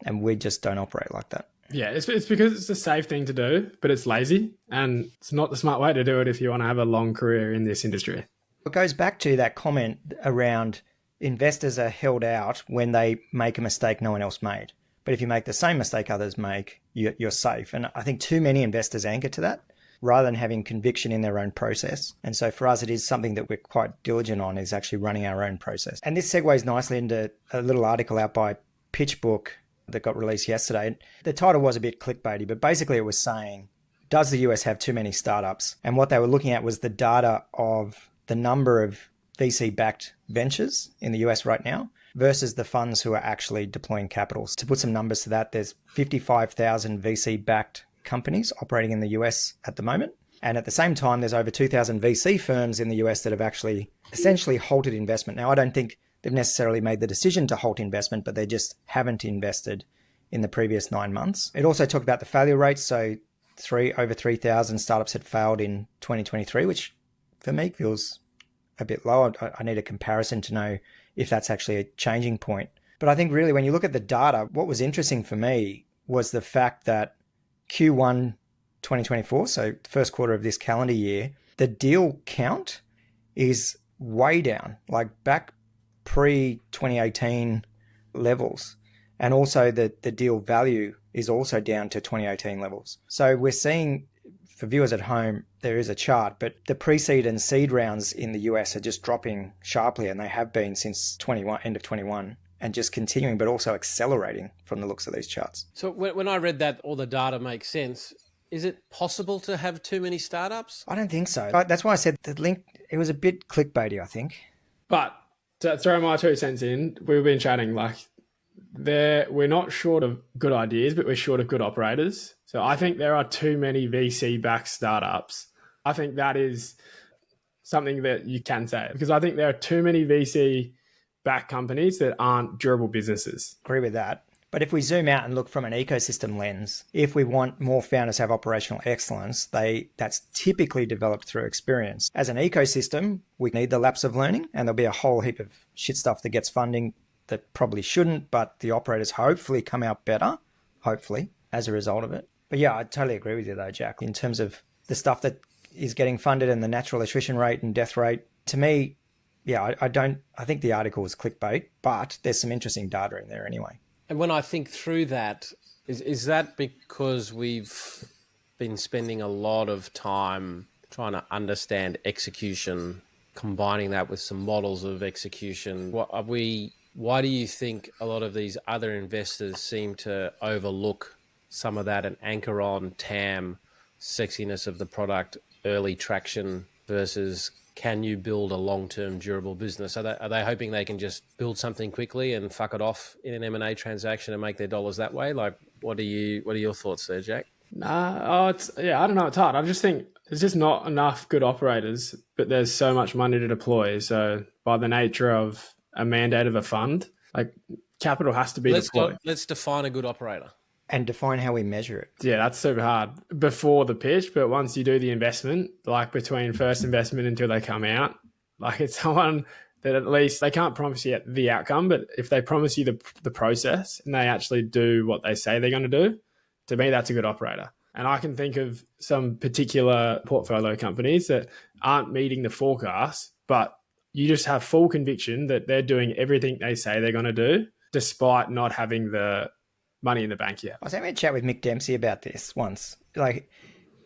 Speaker 3: And we just don't operate like that.
Speaker 1: Yeah, it's because it's a safe thing to do, but it's lazy, and it's not the smart way to do it if you want to have a long career in this industry.
Speaker 3: It goes back to that comment around investors are held out when they make a mistake no one else made. But if you make the same mistake others make, you're safe. And I think too many investors anchor to that rather than having conviction in their own process. And so for us, it is something that we're quite diligent on, is actually running our own process. And this segues nicely into a little article out by PitchBook that got released yesterday. The title was a bit clickbaity, but basically it was saying, does the US have too many startups? And what they were looking at was the data of the number of VC-backed ventures in the US right now versus the funds who are actually deploying capital. To put some numbers to that, there's 55,000 VC-backed companies operating in the US at the moment. And at the same time, there's over 2,000 VC firms in the US that have actually essentially halted investment. Now, I don't think they've necessarily made the decision to halt investment, but they just haven't invested in the previous 9 months. It also talked about the failure rates. So over 3,000 startups had failed in 2023, which for me feels a bit low. I need a comparison to know if that's actually a changing point. But I think really when you look at the data, what was interesting for me was the fact that Q1 2024, so the first quarter of this calendar year, the deal count is way down, like back pre-2018 levels. And also the deal value is also down to 2018 levels. So we're seeing, for viewers at home, there is a chart, but the pre-seed and seed rounds in the US are just dropping sharply, and they have been since end of 21, and just continuing, but also accelerating from the looks of these charts.
Speaker 2: So when I read that, all the data makes sense. Is it possible to have too many startups?
Speaker 3: I don't think so. That's why I said the link, it was a bit clickbaity, I think.
Speaker 1: But to throw my 2 cents in, we've been chatting like we're not short of good ideas, but we're short of good operators. So I think there are too many VC-backed startups. I think that is something that you can say, because I think there are too many VC-backed companies that aren't durable businesses.
Speaker 3: Agree with that. But if we zoom out and look from an ecosystem lens, if we want more founders to have operational excellence, that's typically developed through experience. As an ecosystem, we need the lapse of learning, and there'll be a whole heap of shit stuff that gets funding that probably shouldn't, but the operators hopefully come out better, hopefully, as a result of it. But yeah, I totally agree with you though, Jack, in terms of the stuff that is getting funded and the natural attrition rate and death rate. To me, yeah, I think the article was clickbait, but there's some interesting data in there anyway.
Speaker 2: And when I think through that, is that because we've been spending a lot of time trying to understand execution, combining that with some models of execution? Why do you think a lot of these other investors seem to overlook some of that and anchor on TAM, sexiness of the product, early traction versus can you build a long-term durable business? Are they hoping they can just build something quickly and fuck it off in an M&A transaction and make their dollars that way? Like, what are your thoughts there, Jack?
Speaker 1: I don't know. It's hard. I just think there's just not enough good operators, but there's so much money to deploy. So by the nature of a mandate of a fund, like capital has to be deployed.
Speaker 2: Let's define a good operator.
Speaker 3: And define how we measure it.
Speaker 1: Yeah, that's super hard before the pitch, but once you do the investment, like between first investment until they come out, like it's someone that at least they can't promise you the outcome, but if they promise you the process and they actually do what they say they're going to do, to me, that's a good operator. And I can think of some particular portfolio companies that aren't meeting the forecast, but you just have full conviction that they're doing everything they say they're going to do, despite not having the money in the bank yet.
Speaker 3: I was having a chat with Mick Dempsey about this once. Like,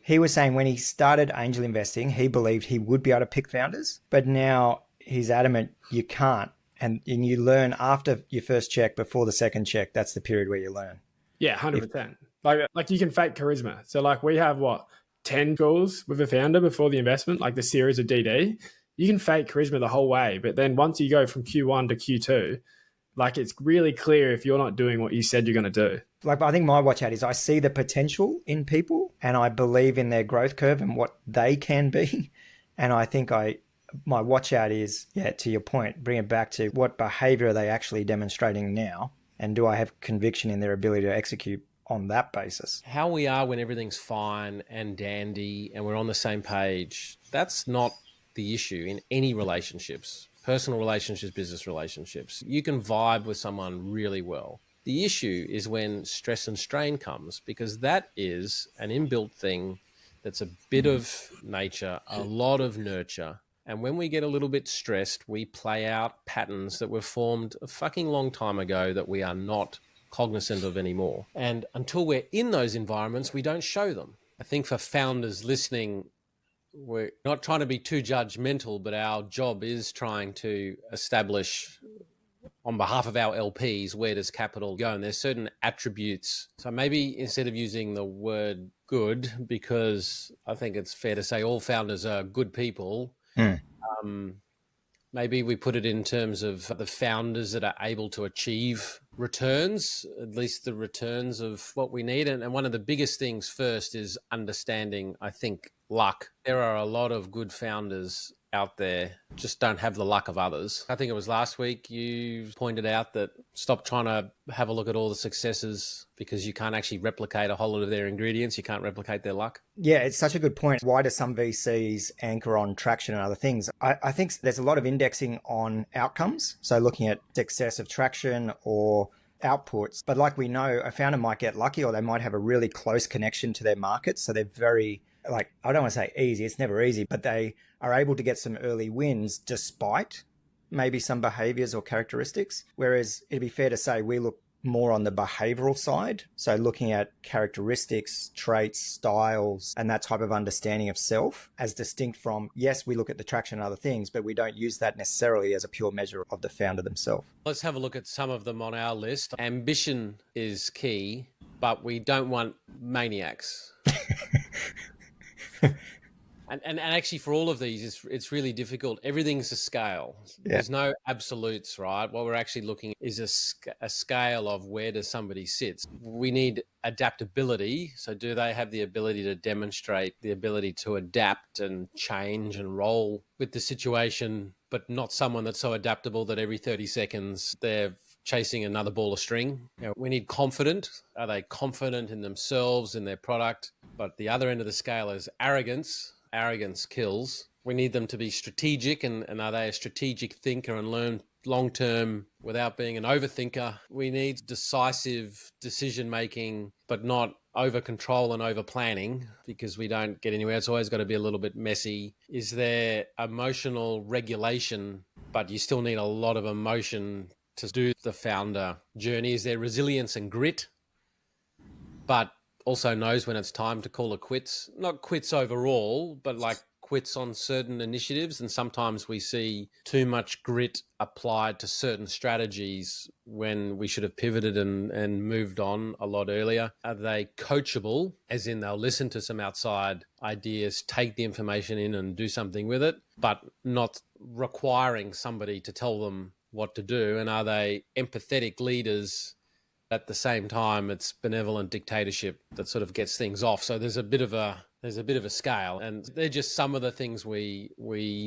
Speaker 3: he was saying when he started angel investing, he believed he would be able to pick founders, but now he's adamant you can't. And you learn after your first check, before the second check. That's the period where you learn.
Speaker 1: Yeah, 100%. Like you can fake charisma. So like we have 10 calls with a founder before the investment, like the series of DD. You can fake charisma the whole way, but then once you go from Q1 to Q2, like it's really clear if you're not doing what you said you're going to do.
Speaker 3: Like, I think my watch out is I see the potential in people and I believe in their growth curve and what they can be. And I think my watch out is, yeah, to your point, bring it back to what behavior are they actually demonstrating now? And do I have conviction in their ability to execute on that basis?
Speaker 2: How we are when everything's fine and dandy and we're on the same page, that's not the issue in any relationships, personal relationships, business relationships. You can vibe with someone really well. The issue is when stress and strain comes, because that is an inbuilt thing that's a bit of nature, a lot of nurture. And when we get a little bit stressed, we play out patterns that were formed a fucking long time ago that we are not cognizant of anymore. And until we're in those environments, we don't show them. I think for founders listening, we're not trying to be too judgmental, but our job is trying to establish on behalf of our LPs, where does capital go? And there's certain attributes. So maybe instead of using the word good, because I think it's fair to say all founders are good people, maybe we put it in terms of the founders that are able to achieve returns, at least the returns of what we need. And one of the biggest things first is understanding, I think, luck. There are a lot of good founders out there, just don't have the luck of others. I think it was last week you pointed out that stop trying to have a look at all the successes because you can't actually replicate a whole lot of their ingredients. You can't replicate their luck.
Speaker 3: Yeah, it's such a good point. Why do some VCs anchor on traction and other things? I think there's a lot of indexing on outcomes. So looking at success of traction or outputs. But like we know, a founder might get lucky or they might have a really close connection to their market. So they're very, like, I don't want to say easy, it's never easy, but they are able to get some early wins despite maybe some behaviors or characteristics. Whereas it'd be fair to say we look more on the behavioral side. So looking at characteristics, traits, styles, and that type of understanding of self as distinct from, yes, we look at the traction and other things, but we don't use that necessarily as a pure measure of the founder themselves.
Speaker 2: Let's have a look at some of them on our list. Ambition is key, but we don't want maniacs. And actually for all of these, it's really difficult. Everything's a scale. Yeah. There's no absolutes, right? What we're actually looking is a scale of where does somebody sit. We need adaptability. So do they have the ability to demonstrate the ability to adapt and change and roll with the situation, but not someone that's so adaptable that every 30 seconds they're chasing another ball of string. You know, we need confident. Are they confident in themselves, in their product? But the other end of the scale is arrogance. Arrogance kills. We need them to be strategic, and are they a strategic thinker and learn long-term without being an overthinker? We need decisive decision-making, but not over-control and over-planning because we don't get anywhere. It's always got to be a little bit messy. Is there emotional regulation, but you still need a lot of emotion to do the founder journey? Is there resilience and grit, but also knows when it's time to call it quits? Not quits overall, but like quits on certain initiatives. And sometimes we see too much grit applied to certain strategies when we should have pivoted and moved on a lot earlier. Are they coachable, as in they'll listen to some outside ideas, take the information in and do something with it, but not requiring somebody to tell them what to do? And are they empathetic leaders? At the same time, it's benevolent dictatorship that sort of gets things off. So there's a bit of a scale, and they're just some of the things we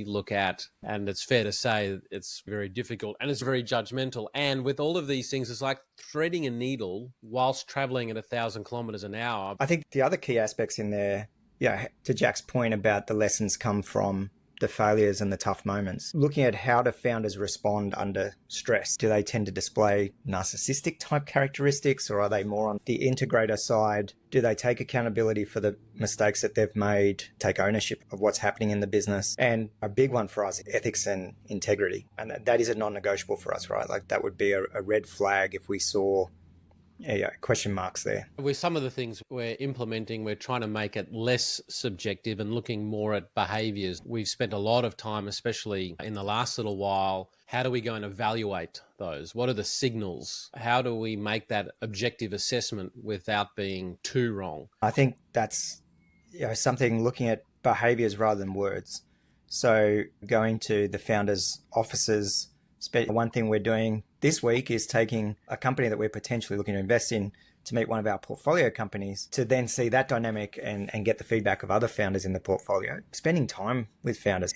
Speaker 2: look at. And it's fair to say it's very difficult and it's very judgmental. And with all of these things, it's like threading a needle whilst traveling at 1,000 kilometers an hour.
Speaker 3: I think the other key aspects in there, yeah, to Jack's point about the lessons come from the failures and the tough moments. Looking at how do founders respond under stress? Do they tend to display narcissistic type characteristics, or are they more on the integrator side? Do they take accountability for the mistakes that they've made, take ownership of what's happening in the business? And a big one for us, ethics and integrity. And that is a non-negotiable for us, right? Like that would be a red flag if we saw question marks there.
Speaker 2: With some of the things we're implementing, we're trying to make it less subjective and looking more at behaviors. We've spent a lot of time, especially in the last little while, how do we go and evaluate those? What are the signals? How do we make that objective assessment without being too wrong?
Speaker 3: I think that's something looking at behaviors rather than words. So going to the founders' offices, one thing we're doing this week is taking a company that we're potentially looking to invest in to meet one of our portfolio companies, to then see that dynamic and get the feedback of other founders in the portfolio. Spending time with founders,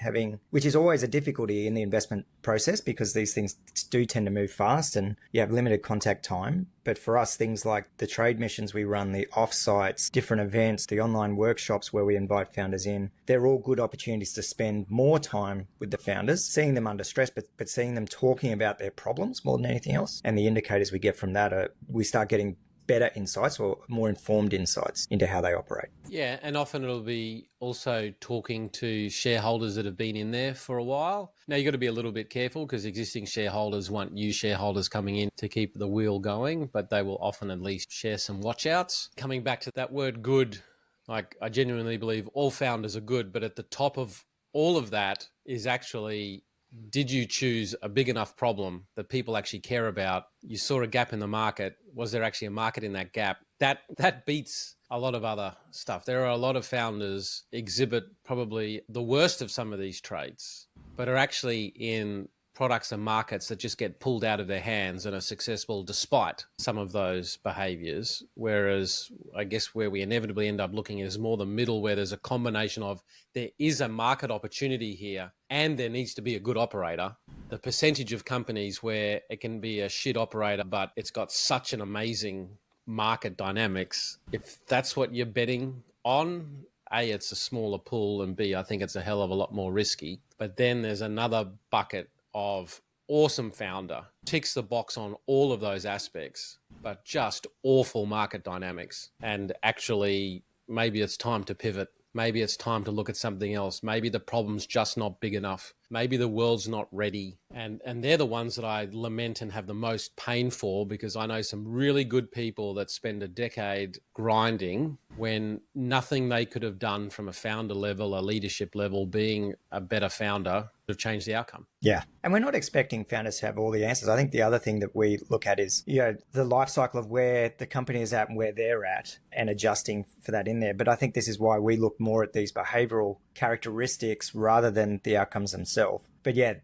Speaker 3: which is always a difficulty in the investment process because these things do tend to move fast and you have limited contact time. But for us, things like the trade missions we run, the offsites, different events, the online workshops where we invite founders in, they're all good opportunities to spend more time with the founders, seeing them under stress, but seeing them talking about their problems more than anything else. And the indicators we get from that are we start getting better insights or more informed insights into how they operate.
Speaker 2: Yeah, and often it'll be also talking to shareholders that have been in there for a while. Now, you've got to be a little bit careful because existing shareholders want new shareholders coming in to keep the wheel going, but they will often at least share some watch-outs. Coming back to that word good, like I genuinely believe all founders are good, but at the top of all of that is actually, did you choose a big enough problem that people actually care about? You saw a gap in the market. Was there actually a market in that gap? That beats a lot of other stuff. There are a lot of founders exhibit probably the worst of some of these traits, but are actually in products and markets that just get pulled out of their hands and are successful despite some of those behaviors. Whereas I guess where we inevitably end up looking is more the middle, where there's a combination of there is a market opportunity here and there needs to be a good operator. The percentage of companies where it can be a shit operator, but it's got such an amazing market dynamics, if that's what you're betting on, A, it's a smaller pool, and B, I think it's a hell of a lot more risky. But then there's another bucket of awesome founder, ticks the box on all of those aspects, but just awful market dynamics. And actually, maybe it's time to pivot. Maybe it's time to look at something else. Maybe the problem's just not big enough. Maybe the world's not ready. And they're the ones that I lament and have the most pain for, because I know some really good people that spend a decade grinding when nothing they could have done from a founder level, a leadership level, being a better founder, would have changed the outcome.
Speaker 3: Yeah. And we're not expecting founders to have all the answers. I think the other thing that we look at is, the life cycle of where the company is at and where they're at and adjusting for that in there. But I think this is why we look more at these behavioral characteristics rather than the outcomes themselves. But yeah,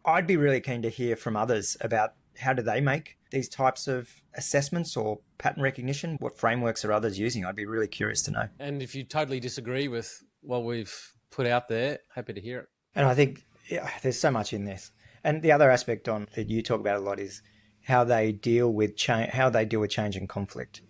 Speaker 3: I'd be really keen to hear from others about how do they make these types of assessments or pattern recognition? What frameworks are others using? I'd be really curious to know.
Speaker 2: And if you totally disagree with what we've put out there, happy to hear it.
Speaker 3: And I think there's so much in this. And the other aspect that you talk about a lot is how they deal with change and conflict.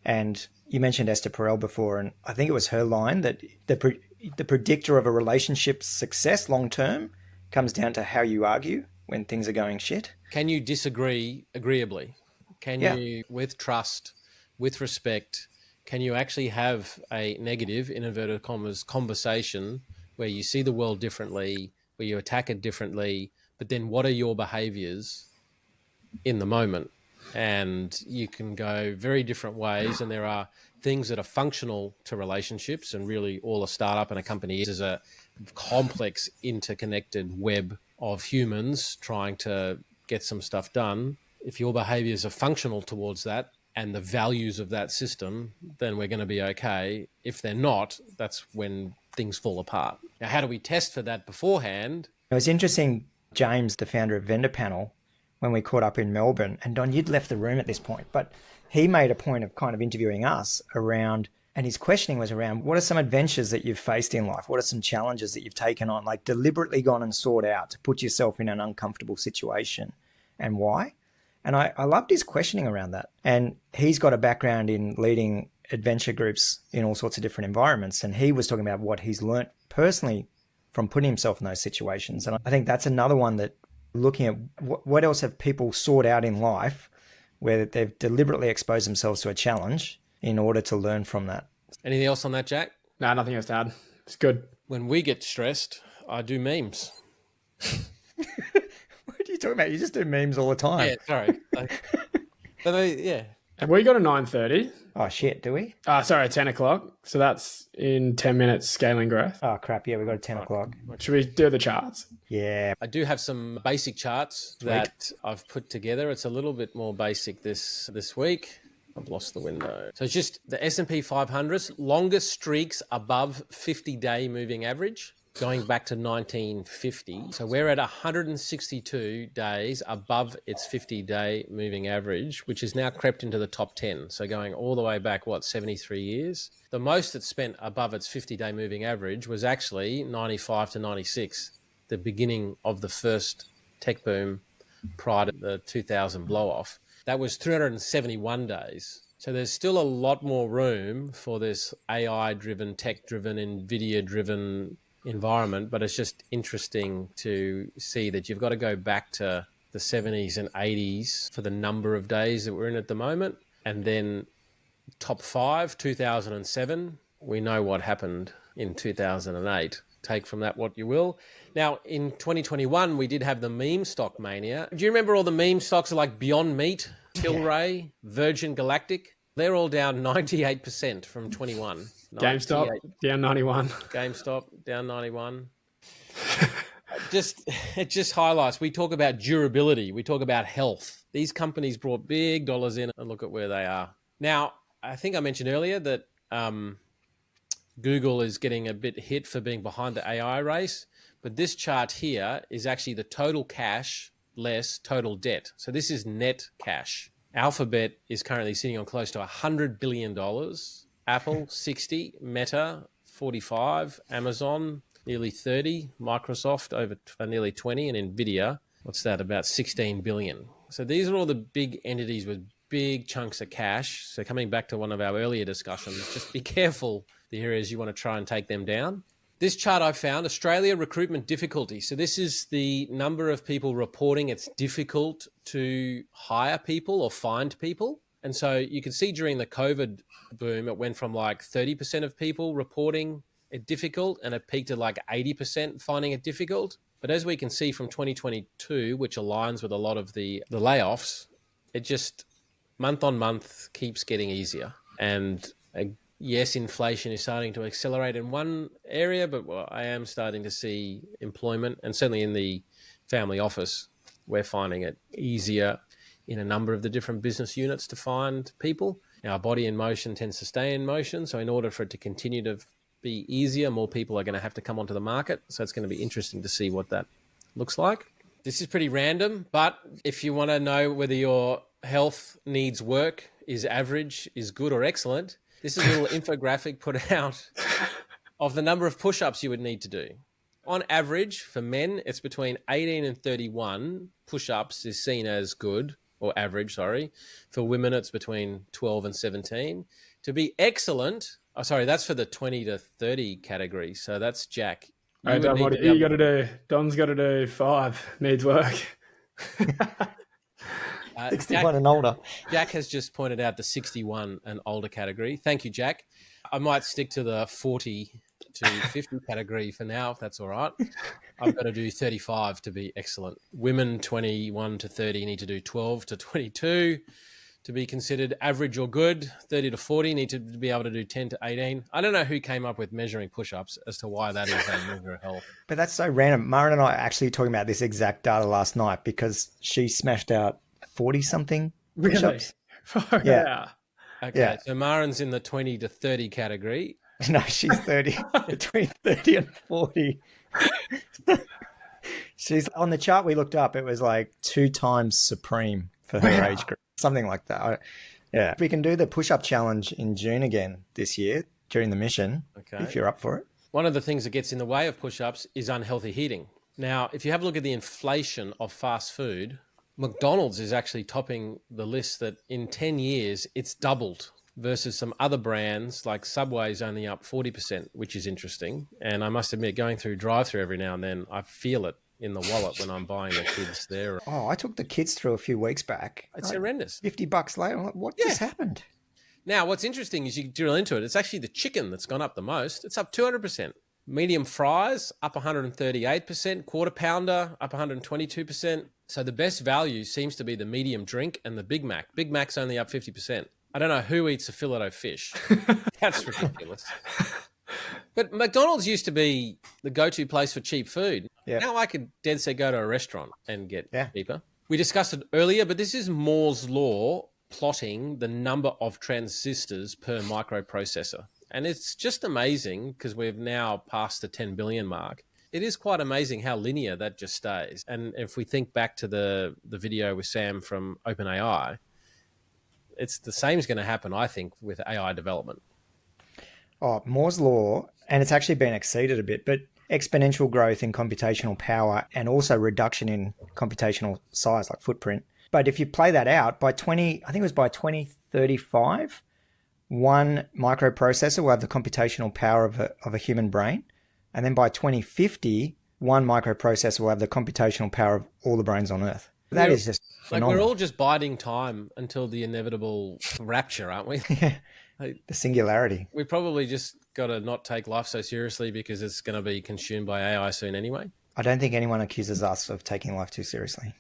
Speaker 3: And you mentioned Esther Perel before, and I think it was her line that the predictor of a relationship's success long term comes down to how you argue when things are going shit.
Speaker 2: Can you disagree agreeably? Can you, with trust, with respect, can you actually have a negative, in inverted commas, conversation where you see the world differently, where you attack it differently, but then what are your behaviors in the moment? And you can go very different ways, and there are things that are functional to relationships, and really all a startup and a company is a complex interconnected web of humans trying to get some stuff done. If your behaviors are functional towards that and the values of that system, then we're going to be okay. If they're not, that's when things fall apart. Now, how do we test for that beforehand?
Speaker 3: It was interesting, James, the founder of Vendor Panel, when we caught up in Melbourne, and Don, you'd left the room at this point, but he made a point of kind of interviewing us around, and his questioning was around, what are some adventures that you've faced in life? What are some challenges that you've taken on, like deliberately gone and sought out to put yourself in an uncomfortable situation, and why? And I loved his questioning around that. And he's got a background in leading adventure groups in all sorts of different environments, and he was talking about what he's learnt personally from putting himself in those situations. And I think that's another one that, looking at what else have people sought out in life where they've deliberately exposed themselves to a challenge in order to learn from that.
Speaker 2: Anything else on that, Jack?
Speaker 1: No, nothing else to add. It's good.
Speaker 2: When we get stressed, I do memes.
Speaker 3: What are you talking about? You just do memes all the time.
Speaker 2: Yeah, sorry. Yeah.
Speaker 1: Have we got a 9:30?
Speaker 3: Oh, shit, do we?
Speaker 1: Sorry, 10 o'clock. So that's in 10 minutes, scaling growth.
Speaker 3: Oh, crap. Yeah, we got a 10 o'clock.
Speaker 1: Should we do the charts?
Speaker 3: Yeah.
Speaker 2: I do have some basic charts that I've put together. It's a little bit more basic this week. I've lost the window. So it's just the S&P 500's longest streaks above 50-day moving average. going back to 1950. So we're at 162 days above its 50-day moving average, which has now crept into the top 10. So going all the way back, 73 years? The most it spent above its 50-day moving average was actually 95 to 96, the beginning of the first tech boom prior to the 2000 blow-off. That was 371 days. So there's still a lot more room for this AI-driven, tech-driven, NVIDIA-driven environment, but it's just interesting to see that you've got to go back to the 70s and 80s for the number of days that we're in at the moment. And then top 5, 2007, we know what happened in 2008. Take from that what you will. Now, in 2021, we did have the meme stock mania. Do you remember all the meme stocks like Beyond Meat, Tilray, Virgin Galactic? They're all down 98% from 21.
Speaker 1: GameStop, down 91.
Speaker 2: GameStop, down 91. It just highlights, we talk about durability, we talk about health. These companies brought big dollars in and look at where they are. Now, I think I mentioned earlier that Google is getting a bit hit for being behind the AI race, but this chart here is actually the total cash less total debt. So this is net cash. Alphabet is currently sitting on close to $100 billion. Apple, 60, Meta, 45, Amazon, nearly 30, Microsoft over nearly 20, and NVIDIA, what's that, about 16 billion. So these are all the big entities with big chunks of cash. So coming back to one of our earlier discussions, just be careful the areas you want to try and take them down. This chart I found, Australia recruitment difficulty. So this is the number of people reporting it's difficult to hire people or find people. And so you can see during the COVID boom, it went from like 30% of people reporting it difficult, and it peaked at like 80% finding it difficult. But as we can see from 2022, which aligns with a lot of the layoffs, it just month on month keeps getting easier. And yes, inflation is starting to accelerate in one area, but I am starting to see employment, and certainly in the family office, we're finding it easier in a number of the different business units to find people. Now, our body in motion tends to stay in motion. So in order for it to continue to be easier, more people are going to have to come onto the market. So it's going to be interesting to see what that looks like. This is pretty random, but if you want to know whether your health needs work, is average, is good or excellent, this is a little infographic put out of the number of push-ups you would need to do. On average, for men, it's between 18 and 31 push-ups is seen as good, or average, sorry. For women, it's between 12 and 17. To be excellent, that's for the 20 to 30 category. So that's Jack.
Speaker 1: Hey, Don, what do you got to do? Don's got to do 5, needs work.
Speaker 3: 61 and older.
Speaker 2: Jack has just pointed out the 61 and older category. Thank you, Jack. I might stick to the 40 to 50 category for now, if that's all right. I've got to do 35 to be excellent. Women 21 to 30 need to do 12 to 22 to be considered average or good. 30 to 40 need to be able to do 10 to 18. I don't know who came up with measuring push-ups as to why that is a measure of health.
Speaker 3: But that's so random. Maren and I are actually talking about this exact data last night because she smashed out 40-something push-ups.
Speaker 1: Really? Yeah.
Speaker 2: Okay, yeah. So Maren's in the 20 to 30 category.
Speaker 3: No, she's 30, between 30 and 40. She's on the chart we looked up. It was like 2 times supreme for her age group, something like that. Yeah, we can do the push-up challenge in June again this year during the mission, if you're up for it.
Speaker 2: One of the things that gets in the way of push-ups is unhealthy eating. Now, if you have a look at the inflation of fast food, McDonald's is actually topping the list that in 10 years, it's doubled versus some other brands like Subway's only up 40%, which is interesting. And I must admit, going through drive-through every now and then, I feel it in the wallet when I'm buying the kids there.
Speaker 3: Oh, I took the kids through a few weeks back.
Speaker 2: It's horrendous.
Speaker 3: $50 later, I'm like, what just happened?
Speaker 2: Now, what's interesting is you drill into it. It's actually the chicken that's gone up the most. It's up 200%. Medium fries up 138%. Quarter pounder up 122%. So the best value seems to be the medium drink and the Big Mac. Big Mac's only up 50%. I don't know who eats a filet-o-fish. That's ridiculous. But McDonald's used to be the go-to place for cheap food. Yeah. Now I could dead set go to a restaurant and get cheaper. We discussed it earlier, but this is Moore's law plotting the number of transistors per microprocessor. And it's just amazing because we've now passed the 10 billion mark. It is quite amazing how linear that just stays. And if we think back to the video with Sam from OpenAI, it's the same is going to happen, I think, with AI development.
Speaker 3: Oh, Moore's law, and it's actually been exceeded a bit, but exponential growth in computational power and also reduction in computational size, like footprint. But if you play that out by 2035, one microprocessor will have the computational power of a human brain. And then by 2050, one microprocessor will have the computational power of all the brains on Earth. That is just phenomenal.
Speaker 2: We're all just biding time until the inevitable rapture, aren't we?
Speaker 3: Yeah. The singularity.
Speaker 2: We probably just got to not take life so seriously because it's going to be consumed by AI soon anyway.
Speaker 3: I don't think anyone accuses us of taking life too seriously.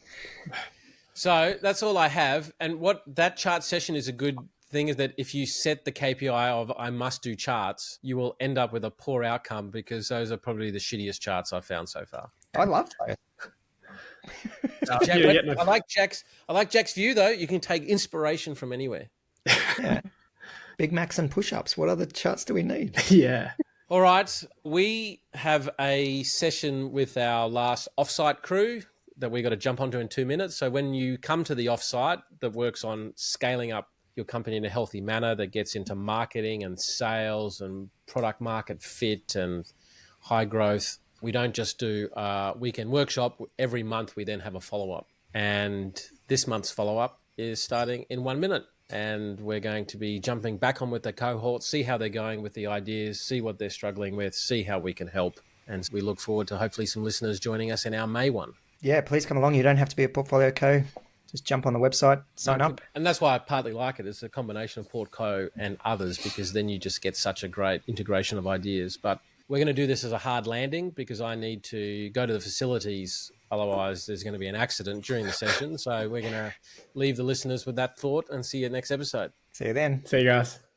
Speaker 2: So that's all I have. And what that chart session is a good thing is that if you set the KPI of I must do charts, you will end up with a poor outcome because those are probably the shittiest charts I've found so far.
Speaker 3: I love those.
Speaker 2: I like Jack's view though. You can take inspiration from anywhere.
Speaker 3: Yeah. Big Macs and push-ups. What other charts do we need?
Speaker 1: Yeah.
Speaker 2: All right. We have a session with our last offsite crew that we got to jump onto in 2 minutes. So when you come to the offsite that works on scaling up your company in a healthy manner, that gets into marketing and sales and product market fit and high growth, we don't just do a weekend workshop. Every month we then have a follow-up. And this month's follow-up is starting in 1 minute. And we're going to be jumping back on with the cohort, see how they're going with the ideas, see what they're struggling with, see how we can help. And we look forward to hopefully some listeners joining us in our May one.
Speaker 3: Yeah, please come along. You don't have to be a Portfolio Co. Just jump on the website, sign up.
Speaker 2: And that's why I partly like it. It's a combination of Portco and others because then you just get such a great integration of ideas. But we're going to do this as a hard landing because I need to go to the facilities. Otherwise, there's going to be an accident during the session. So we're going to leave the listeners with that thought and see you next episode.
Speaker 3: See you then.
Speaker 1: See you guys.